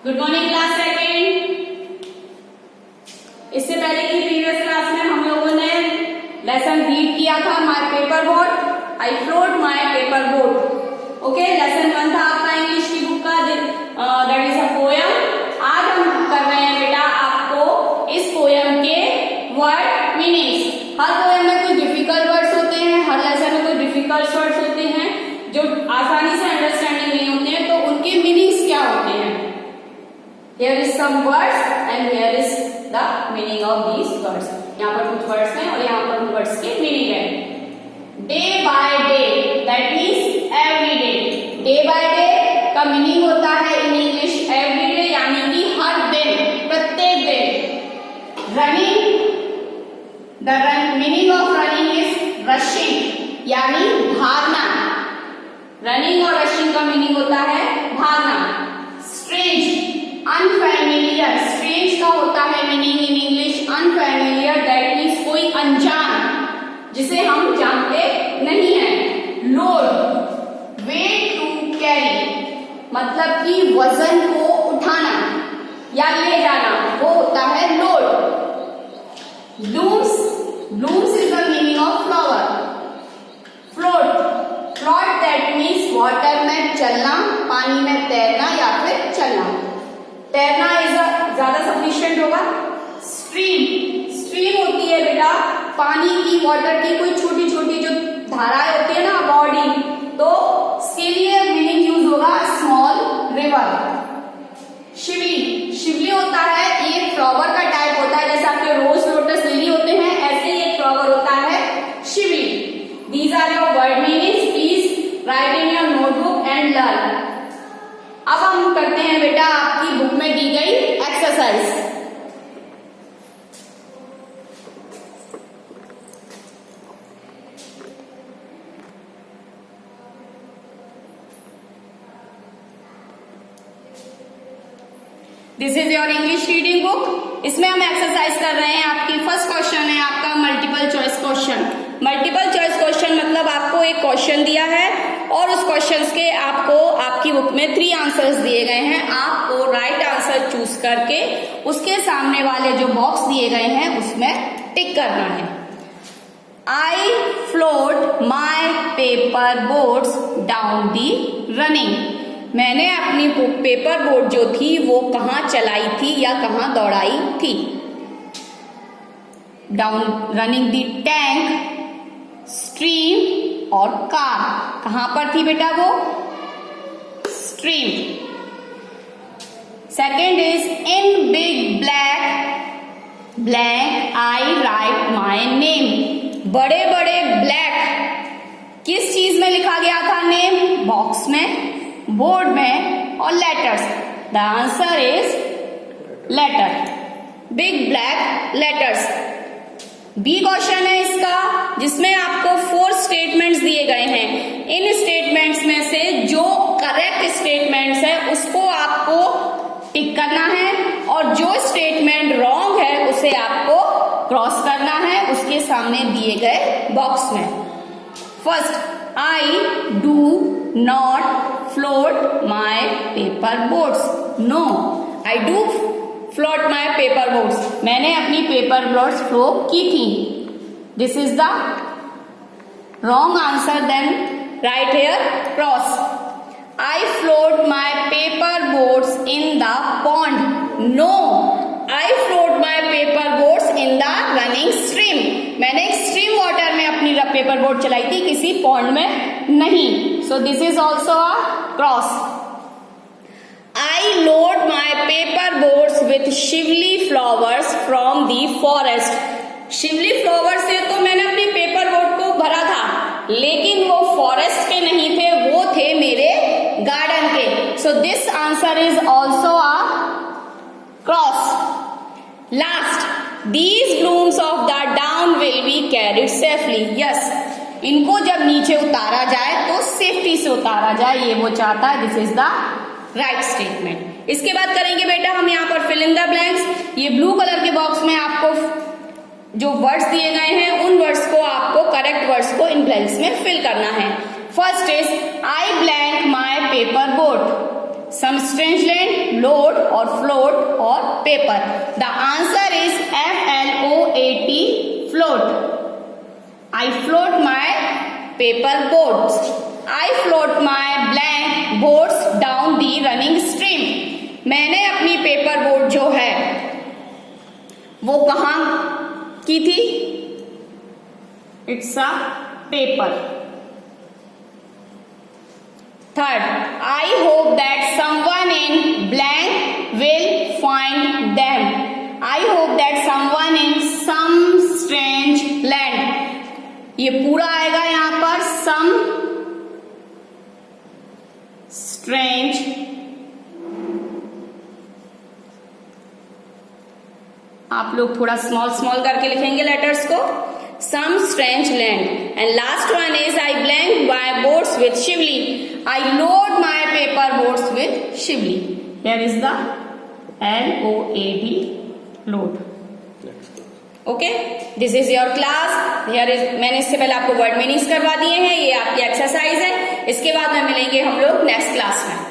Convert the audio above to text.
Good morning class second. इससे पहले की प्रीवियस क्लास में हम लोगों ने लेसन रीड किया था my paper boat, I float my paper boat. Okay, lesson 1 था आपका इंग्लिश की बुक का, दैट इज अ पोयम। आज हम कर रहे हैं बेटा आपको इस पोयम के वर्ड मीनिंग्स। हर पोयम में कुछ डिफिकल्ट वर्ड्स होते हैं, हर लेसन में कुछ डिफिकल्ट वर्ड्स होते हैं जो आसानी से अंडरस्टैंडिंग नहीं होते हैं, तो उनके मीनिंग्स क्या होते हैं। Here is some words and here is the meaning of these words. यहाँ पर कुछ words हैं और यहाँ पर उन words के meaning है। Day by day, that means every day. Day by day का meaning होता है in English every day, यानी कि हर दिन, प्रत्येक दिन। Running, the meaning of running is rushing, यानी भागना। Running और rushing का meaning होता है भागना। Strange, अनफैमिलियर, स्ट्रेंज का होता है meaning in English unfamiliar, that means कोई अनजान जिसे हम जानते नहीं हैं। लोड, वेट टू कैरी, मतलब कि वजन को उठाना या ले जाना, वो होता है load. Blooms, blooms is the meaning of flower. Float, float that means water में चलना, पानी में तैरना या फिर चलना। तैरना इज ज्यादा सफिशिएंट होगा। स्ट्रीम, स्ट्रीम होती है बेटा पानी की, वाटर की कोई छोटी छोटी जो धाराएं होती है ना बॉडी, तो इसके लिए मीनिंग यूज होगा स्मॉल रिवर। शिवली, शिवली होता है ये फ्लावर का टाइप होता है, जैसे आपके रोज लोटस लिली होते हैं ऐसे ही एक फ्लावर होता है Shivli. These are your word meanings, please write in your notebook and learn. अब हम करते हैं बेटा आपकी बुक में दी गई exercise. This is your English reading book. इसमें हम एक्सरसाइज कर रहे हैं। आपकी फर्स्ट क्वेश्चन है आपका multiple choice question. Multiple choice question मतलब आपको एक क्वेश्चन दिया है और उस क्वेश्चन के आपको आपकी बुक में 3 आंसर्स दिए गए हैं। आपको राइट आंसर चूज करके उसके सामने वाले जो बॉक्स दिए गए हैं उसमें टिक करना है। I float my paper boats down the running. मैंने अपनी पेपर बोट जो थी वो कहाँ चलाई थी या कहाँ दौड़ाई थी। डाउन रनिंग दी टैंक, स्ट्रीम और कार, कहां पर थी बेटा वो stream. Second is in big black blank I right my name. बड़े बड़े ब्लैक किस चीज में लिखा गया था नेम, बॉक्स में, बोर्ड में और letters. The answer is letter, big black letters. B question है इसका जिसमें आपको 4 स्टेटमेंट्स दिए गए हैं। इन स्टेटमेंट्स में से जो करेक्ट स्टेटमेंट्स है उसको आपको टिक करना है और जो स्टेटमेंट रॉन्ग है उसे आपको क्रॉस करना है उसके सामने दिए गए बॉक्स में। First, I do not float my paper boats. No, I do float my paper boats. मैंने अपनी पेपर बोट्स फ्लो की थी। This is the wrong answer, then right here cross. I float my paper boats in the pond. No, I float my paper boats in the running stream. मैंने एक stream water में अपनी paper boat चलाई थी, किसी pond में नहीं। So this is also a cross. I load my paper boats with Shivli flowers from the forest. Shivli flower से तो मैंने अपनी पेपर बोट को भरा था, लेकिन वो फॉरेस्ट के नहीं थे, वो थे मेरे गार्डन के। So this answer is also a cross. Last, these blooms of the down will be carried safely. Yes, इनको जब नीचे उतारा जाए तो सेफ्टी से उतारा जाए, ये वो चाहता है। This is the right statement. इसके बाद करेंगे बेटा हम यहाँ पर फिल इन द ब्लैंक्स। ये ब्लू कलर के बॉक्स में आपको जो वर्ड्स दिए गए हैं उन वर्ड्स को आपको करेक्ट वर्ड्स को इन ब्लैंक्स में फिल करना है। First is I blank my paper boat. some strange land, load or float or paper. The answer is FLOAT, float. I float my paper boats. I float my blank boats down the running stream. मैंने अपनी paper boat जो है वो कहाँ की थी? It's a paper. Third, I hope that someone in blank will find them. I hope that someone in some strange land. ये पूरा आएगा यहां पर some strange आप लोग थोड़ा स्मॉल करके लिखेंगे लेटर्स को. Some strange land. And last one is I blank my boats with Shivli. I load my paper boats with Shivli. Here is the LOAD, load. Okay, this is your class. Here is मैंने इससे पहले आपको word meanings करवा दिए हैं. ये आपकी exercise है. इसके बाद में मिलेंगे हम लोग नेक्स्ट क्लास में.